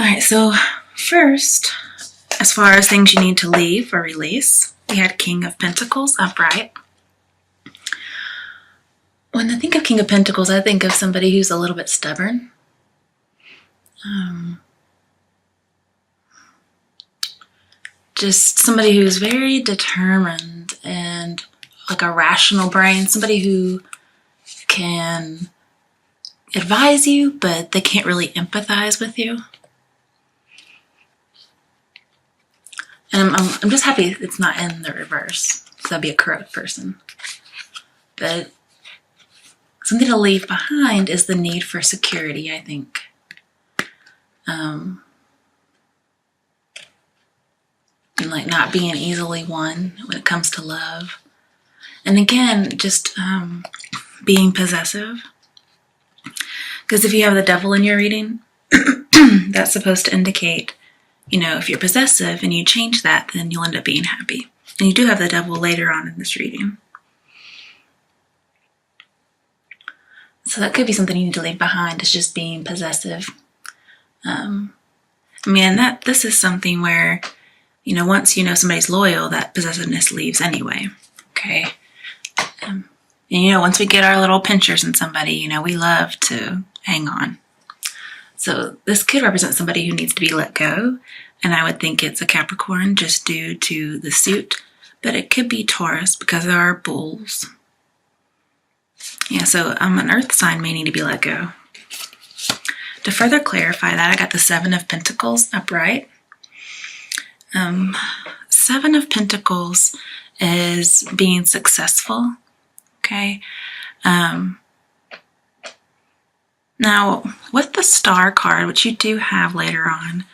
All right, so first, as far as things you need to leave or release, we had King of Pentacles upright. When I think of King of Pentacles, I think of somebody who's a little bit stubborn. Just somebody who's very determined and like a rational brain, somebody who can advise you, but they can't really empathize with you. And I'm just happy it's not in the reverse, because that'd be a correct person. But something to leave behind is the need for security, I think. And like not being easily won when it comes to love. And again, just being possessive. Because if you have the devil in your reading, that's supposed to indicate, if you're possessive and you change that, then you'll end up being happy. And you do have the devil later on in this reading. So that could be something you need to leave behind, is just being possessive. This is something where, once you know somebody's loyal, that possessiveness leaves anyway. Okay. And once we get our little pinchers in somebody, we love to hang on. So this could represent somebody who needs to be let go. And I would think it's a Capricorn just due to the suit. But it could be Taurus because there are bulls. Yeah, so an earth sign may need to be let go. To further clarify that, I got the Seven of Pentacles upright. Seven of Pentacles is being successful. Okay. Now, with the Star card, which you do have later on,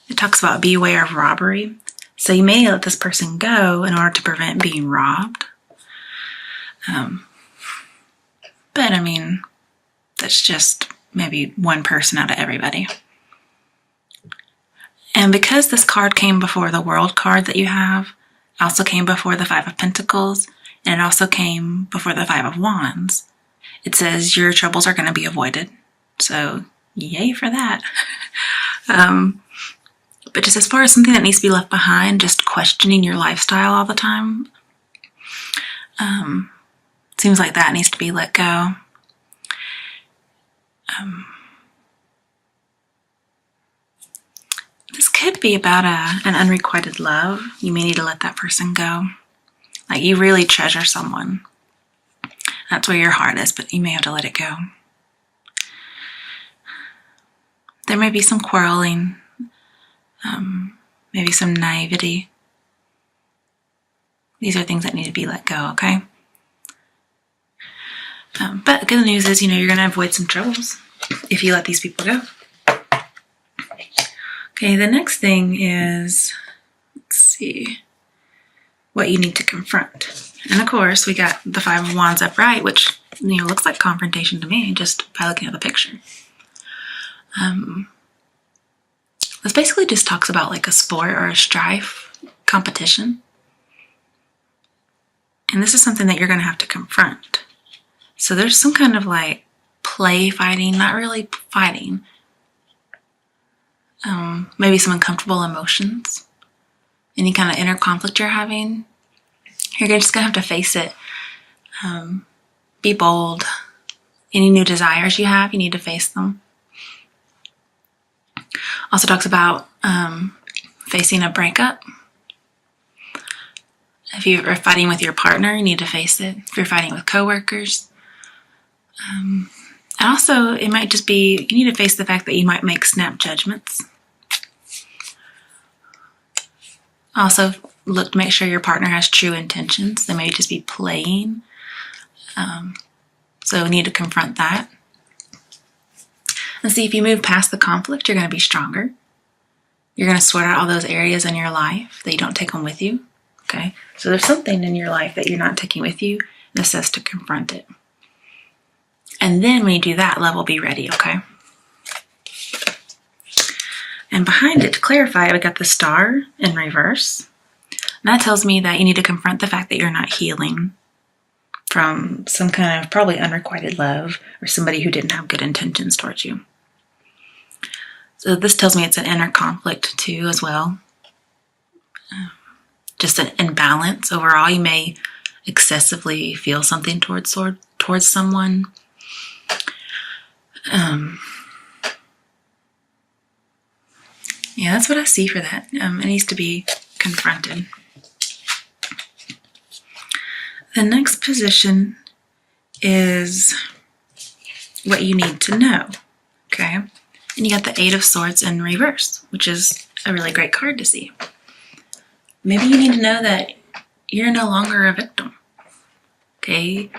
it talks about beware of robbery. So you may let this person go in order to prevent being robbed. But that's just maybe one person out of everybody. And because this card came before the World card that you have, also came before the Five of Pentacles, and it also came before the Five of Wands, it says your troubles are going to be avoided. So yay for that. But just as far as something that needs to be left behind, just questioning your lifestyle all the time, seems like that needs to be let go. This could be about an unrequited love. You may need to let that person go. Like you really treasure someone. That's where your heart is, but you may have to let it go. There may be some quarreling, maybe some naivety. These are things that need to be let go, okay? But the good news is, you're going to avoid some troubles if you let these people go. Okay, the next thing is, let's see, what you need to confront. And of course, we got the Five of Wands upright, which, looks like confrontation to me just by looking at the picture. This basically just talks about like a sport or a strife competition. And this is something that you're going to have to confront. So there's some kind of like play fighting, not really fighting. Maybe some uncomfortable emotions. Any kind of inner conflict you're having. You're just going to have to face it. Be bold. Any new desires you have, you need to face them. Also talks about facing a breakup. If you are fighting with your partner, you need to face it. If you're fighting with coworkers. And also, it might just be, you need to face the fact that you might make snap judgments. Also, look to make sure your partner has true intentions. They may just be playing. So you need to confront that. And see, if you move past the conflict, you're going to be stronger. You're going to sort out all those areas in your life that you don't take them with you. Okay? So there's something in your life that you're not taking with you, and it says to confront it. And then when you do that, love will be ready, okay? And behind it, to clarify, we got the Star in reverse. And that tells me that you need to confront the fact that you're not healing from some kind of probably unrequited love or somebody who didn't have good intentions towards you. So this tells me it's an inner conflict too as well. Just an imbalance overall. You may excessively feel something towards someone. Yeah, that's what I see for that. It needs to be confronted. The next position is what you need to know, okay? And you got the Eight of Swords in reverse, which is a really great card to see. Maybe you need to know that you're no longer a victim, okay?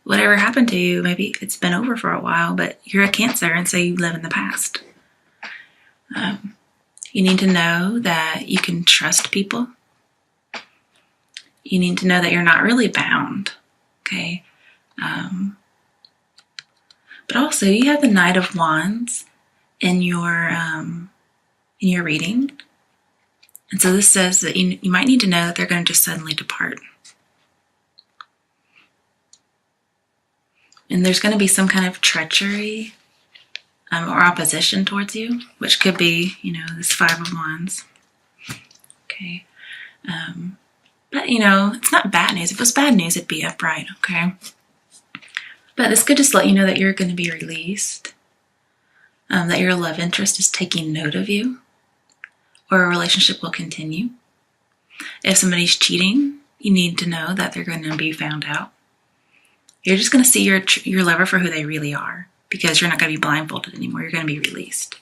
Whatever happened to you, maybe it's been over for a while, but you're a Cancer, and so you live in the past. You need to know that you can trust people. You need to know that you're not really bound, okay? But also, you have the Knight of Wands in your reading. And so this says that you might need to know that they're going to just suddenly depart. And there's going to be some kind of treachery or opposition towards you, which could be, this Five of Wands. Okay. But, it's not bad news. If it was bad news, it'd be upright, okay? But this could just let you know that you're going to be released, that your love interest is taking note of you, or a relationship will continue. If somebody's cheating, you need to know that they're going to be found out. You're just going to see your lover for who they really are, because you're not going to be blindfolded anymore. You're going to be released.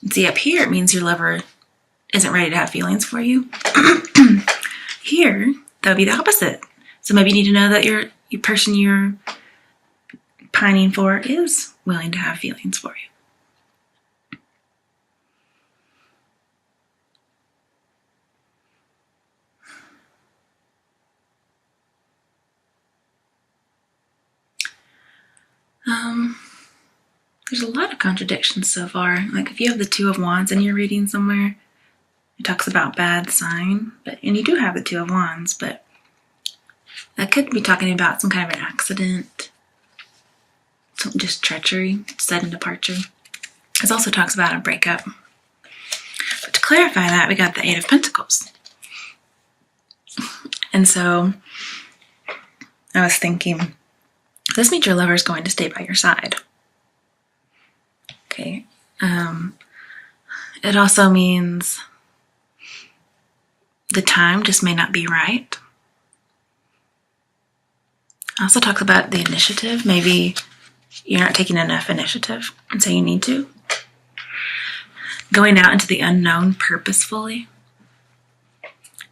See, up here, it means your lover isn't ready to have feelings for you. Here, that would be the opposite. So maybe you need to know that your person you're pining for is willing to have feelings for you. There's a lot of contradictions so far. Like if you have the Two of Wands in your reading somewhere, it talks about bad sign, and you do have the Two of Wands, but that could be talking about some kind of an accident, just treachery, sudden departure. It also talks about a breakup. But to clarify that, we got the Eight of Pentacles. And so I was thinking, this means your lover is going to stay by your side. Okay. It also means the time just may not be right. It also talks about the initiative. Maybe you're not taking enough initiative, and so you need to. Going out into the unknown purposefully.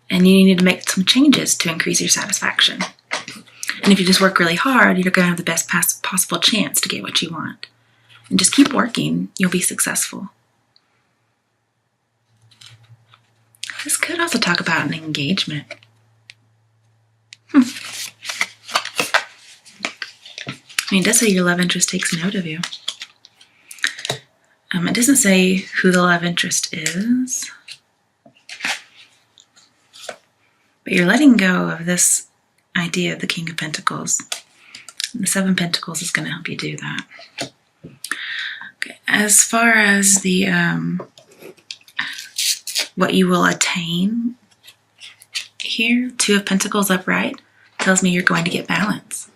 And you need to make some changes to increase your satisfaction. And if you just work really hard, you're going to have the best possible chance to get what you want. And just keep working, you'll be successful. This could also talk about an engagement. I mean, it does say your love interest takes note of you. It doesn't say who the love interest is. But you're letting go of this idea of the King of Pentacles. The Seven of Pentacles is going to help you do that. Okay. As far as the what you will attain here, Two of Pentacles upright tells me you're going to get balance.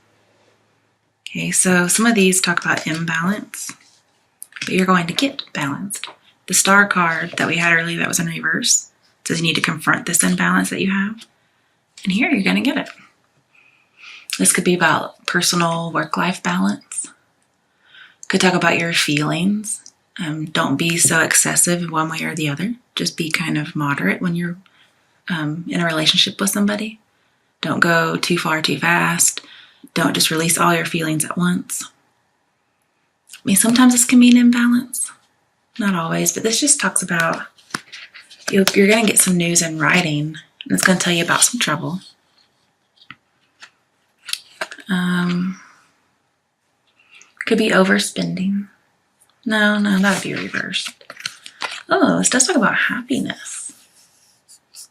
Okay, so some of these talk about imbalance, but you're going to get balanced. The Star card that we had earlier that was in reverse says you need to confront this imbalance that you have. And here you're going to get it. This could be about personal work-life balance. Could talk about your feelings. Don't be so excessive one way or the other. Just be kind of moderate when you're in a relationship with somebody. Don't go too far too fast. Don't just release all your feelings at once. I mean, sometimes this can be an imbalance. Not always, but this just talks about you're going to get some news in writing, and it's going to tell you about some trouble. Could be overspending. No, that would be reversed. Oh, this does talk about happiness.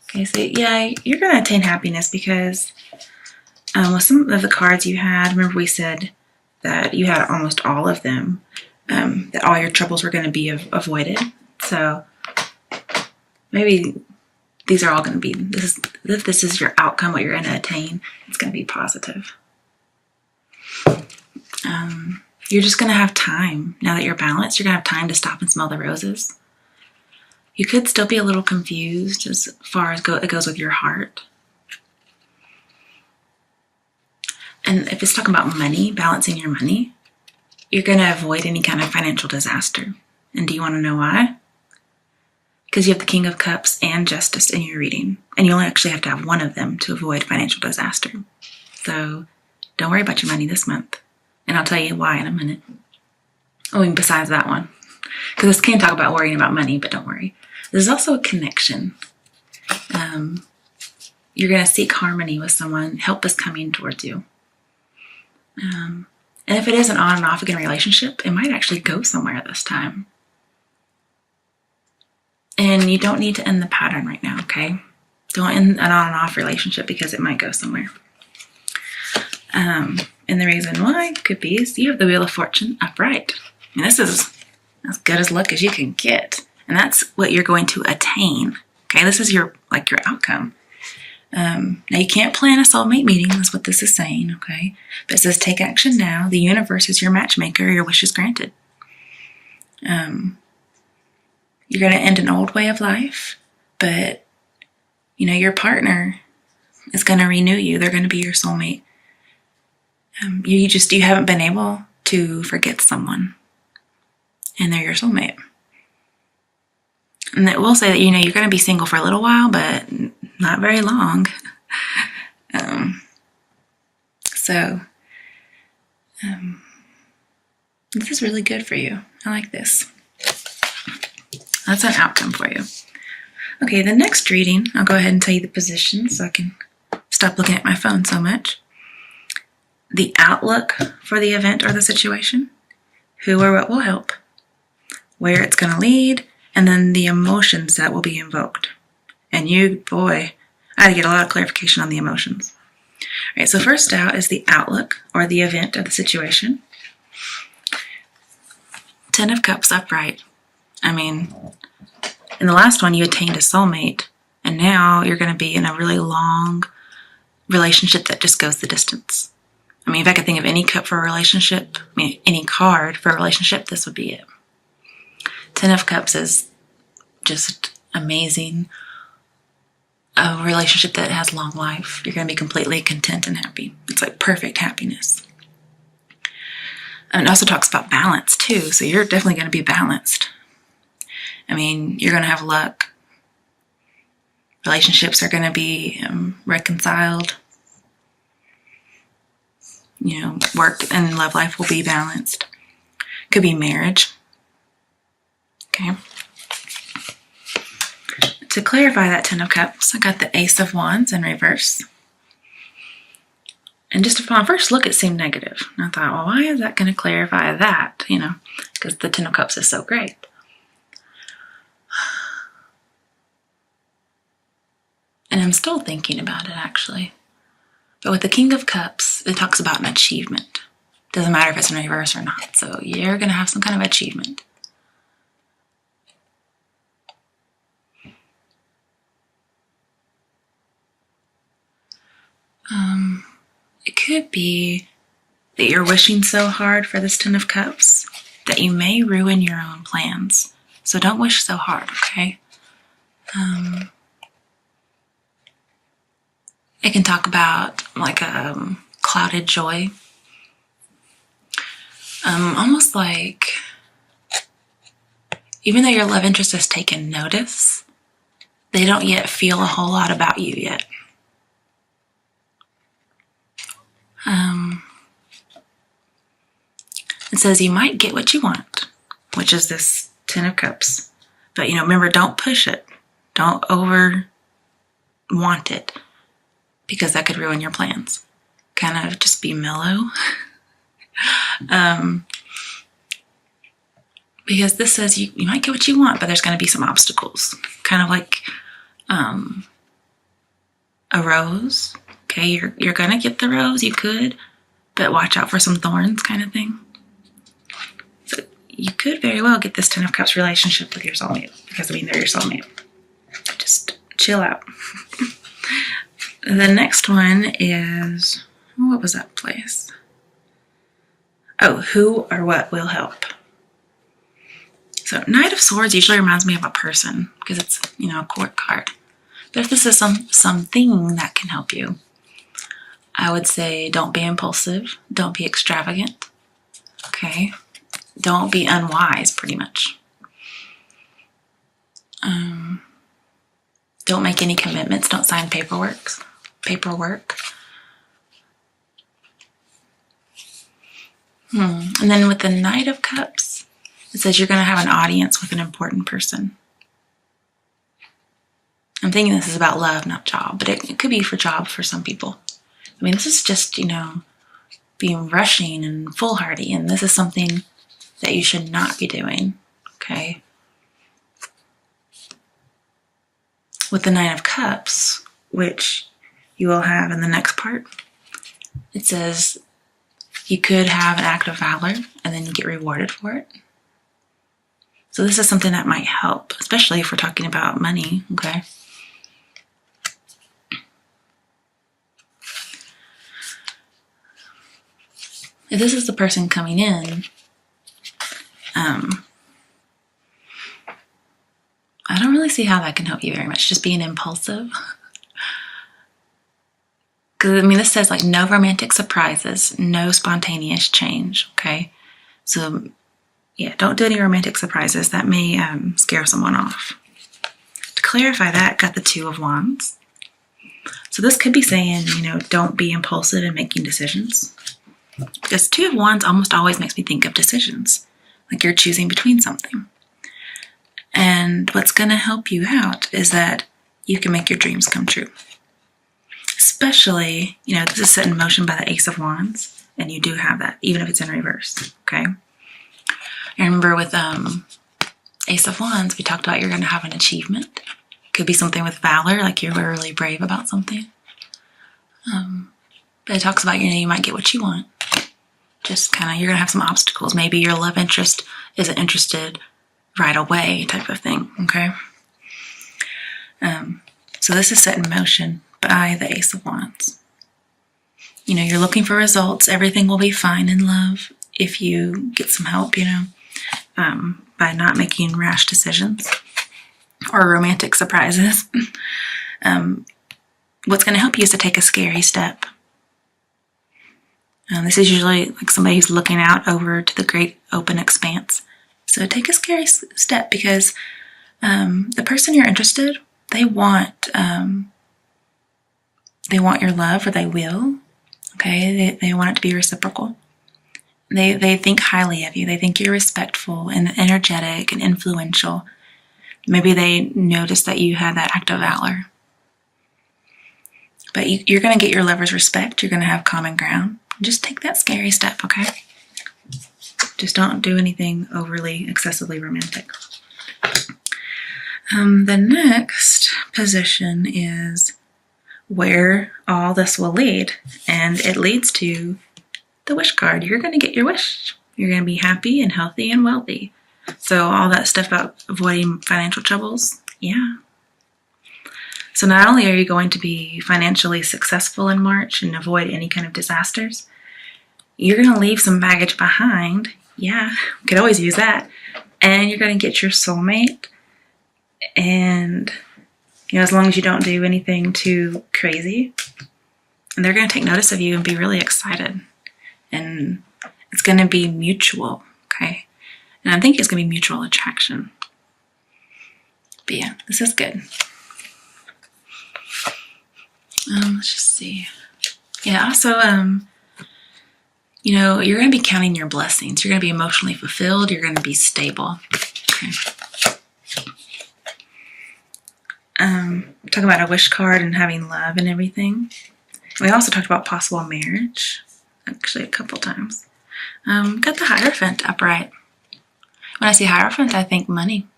Okay, so yeah, you're going to attain happiness because with some of the cards you had, remember we said that you had almost all of them, that all your troubles were going to be avoided. So maybe these are all going to be, if this is your outcome, what you're going to attain, it's going to be positive. You're just going to have time. Now that you're balanced, you're going to have time to stop and smell the roses. You could still be a little confused as far as it goes with your heart. And if it's talking about money, balancing your money, you're going to avoid any kind of financial disaster. And do you want to know why? Because you have the King of Cups and Justice in your reading. And you only actually have to have one of them to avoid financial disaster. So don't worry about your money this month. And I'll tell you why in a minute. Oh, and besides that one. Because this can talk about worrying about money, but don't worry. There's also a connection. You're going to seek harmony with someone. Help is coming towards you. And if it is an on and off again relationship, it might actually go somewhere this time. And you don't need to end the pattern right now, okay? Don't end an on and off relationship because it might go somewhere. And the reason why could be is you have the Wheel of Fortune upright. And this is as good as luck as you can get. And that's what you're going to attain. Okay, this is your outcome. Now you can't plan a soulmate meeting, that's what this is saying, okay? But it says take action now. The universe is your matchmaker, your wish is granted. You're going to end an old way of life, but your partner is going to renew you. They're going to be your soulmate. You haven't been able to forget someone, and they're your soulmate. And it will say that you're going to be single for a little while, but not very long. This is really good for you. I like this. That's an outcome for you. Okay, the next reading, I'll go ahead and tell you the position so I can stop looking at my phone so much. The outlook for the event or the situation, who or what will help, where it's going to lead, and then the emotions that will be invoked. And I had to get a lot of clarification on the emotions. All right, so first out is the outlook or the event of the situation. Ten of Cups upright. I mean, in the last one, you attained a soulmate, and now you're going to be in a really long relationship that just goes the distance. I mean, if I could think of any cup for a relationship, any card for a relationship, this would be it. Ten of Cups is just amazing. A relationship that has long life. You're going to be completely content and happy. It's like perfect happiness. And it also talks about balance too, so you're definitely going to be balanced. I mean, you're going to have luck. Relationships are going to be reconciled. Work and love life will be balanced. Could be marriage. Okay. To clarify that Ten of Cups, I got the Ace of Wands in reverse. And just upon first look, it seemed negative. And I thought, well, why is that going to clarify that? Because the Ten of Cups is so great. And I'm still thinking about it, actually. But with the King of Cups, it talks about an achievement. Doesn't matter if it's in reverse or not. So you're going to have some kind of achievement. It could be that you're wishing so hard for this Ten of Cups that you may ruin your own plans. So don't wish so hard, okay? It can talk about like a clouded joy. Almost like even though your love interest has taken notice, they don't yet feel a whole lot about you yet. It says you might get what you want, which is this Ten of Cups. But, remember, don't push it. Don't over want it, because that could ruin your plans. Kind of just be mellow. Because this says you might get what you want, but there's going to be some obstacles. Kind of like a rose. Okay, you're going to get the rose. You could. but watch out for some thorns kind of thing. So you could very well get this Ten of Cups relationship with your soulmate, because they're your soulmate. Just chill out. The next one is, what was that place? Oh, who or what will help? So Knight of Swords usually reminds me of a person, because it's, a court card. But if this is something that can help you, I would say don't be impulsive. Don't be extravagant. Okay? Don't be unwise, pretty much. Don't make any commitments. Don't sign paperwork. And then with the Knight of Cups, it says you're going to have an audience with an important person. I'm thinking this is about love, not job, but it could be for job for some people. I mean, this is just, being rushing and foolhardy, and this is something that you should not be doing, okay? With the Nine of Cups, which you will have in the next part, it says you could have an act of valor and then you get rewarded for it. So this is something that might help, especially if we're talking about money, okay? If this is the person coming in, I don't really see how that can help you very much, just being impulsive. Because, this says, no romantic surprises, no spontaneous change, okay? So, yeah, don't do any romantic surprises. That may scare someone off. To clarify that, got the Two of Wands. So this could be saying, don't be impulsive in making decisions. Because Two of Wands almost always makes me think of decisions. Like you're choosing between something. And what's going to help you out is that you can make your dreams come true. Especially, this is set in motion by the Ace of Wands. And you do have that, even if it's in reverse. Okay? I remember with Ace of Wands, we talked about you're going to have an achievement. Could be something with valor, like you're really brave about something. But it talks about, you might get what you want. Just kind of, you're going to have some obstacles. Maybe your love interest isn't interested right away type of thing, okay? So this is set in motion by the Ace of Wands. You're looking for results. Everything will be fine in love if you get some help, by not making rash decisions or romantic surprises. What's going to help you is to take a scary step. This is usually like somebody who's looking out over to the great open expanse. So take a scary step, because the person you're interested, they want your love, or they will. Okay, they want it to be reciprocal. They think highly of you. They think you're respectful and energetic and influential. Maybe they notice that you had that act of valor. But you're going to get your lover's respect. You're going to have common ground. Just take that scary step, okay? Just don't do anything overly, excessively romantic. The next position is where all this will lead. And it leads to the wish card. You're going to get your wish. You're going to be happy and healthy and wealthy. So all that stuff about avoiding financial troubles, yeah. So not only are you going to be financially successful in March and avoid any kind of disasters, you're going to leave some baggage behind. Yeah, you could always use that. And you're going to get your soulmate. And, as long as you don't do anything too crazy, they're going to take notice of you and be really excited. And it's going to be mutual, okay? And I think it's going to be mutual attraction. But yeah, this is good. Let's just see. Yeah, also, you're going to be counting your blessings. You're going to be emotionally fulfilled. You're going to be stable. Okay. Talking about a wish card and having love and everything. We also talked about possible marriage, actually a couple times. Got the Hierophant upright. When I see Hierophant, I think money.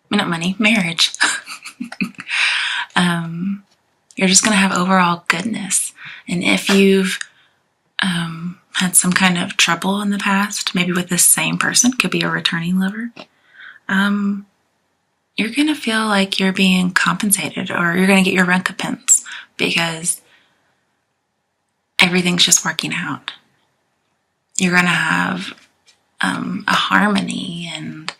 Not money, marriage. You're just going to have overall goodness. And if you've had some kind of trouble in the past, maybe with this same person, could be a returning lover, you're going to feel like you're being compensated, or you're going to get your recompense because everything's just working out. You're going to have a harmony, and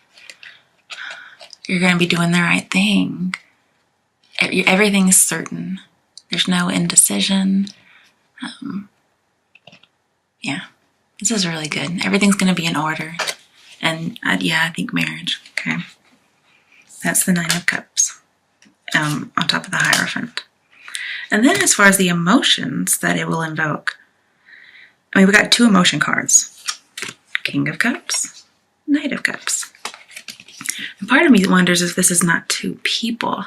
you're going to be doing the right thing. Everything is certain. There's no indecision. Yeah, this is really good. Everything's going to be in order. And yeah, I think marriage. Okay. That's the Nine of Cups on top of the Hierophant. And then as far as the emotions that it will invoke, I mean, we got 2 emotion cards. King of Cups, Knight of Cups. And part of me wonders if this is not 2 people.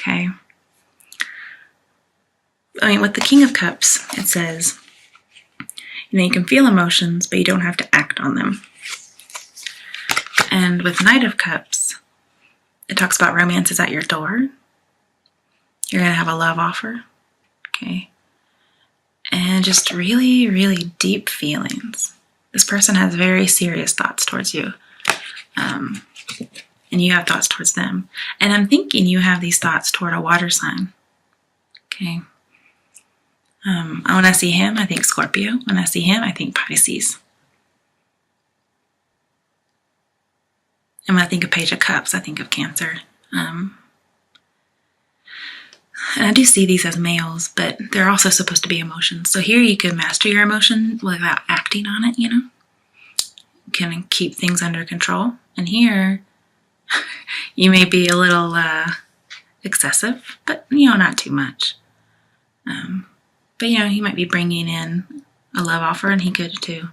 Okay. I mean, with the King of Cups, it says, you can feel emotions, but you don't have to act on them. And with Knight of Cups, it talks about romance is at your door. You're going to have a love offer. Okay. And just really, really deep feelings. This person has very serious thoughts towards you. And you have thoughts towards them. And I'm thinking you have these thoughts toward a water sign. Okay. When I see him, I think Scorpio. When I see him, I think Pisces. And when I think of Page of Cups, I think of Cancer. And I do see these as males, but they're also supposed to be emotions. So here you can master your emotion without acting on it, You can keep things under control. And here, you may be a little excessive, but, not too much. But, he might be bringing in a love offer, and he could too.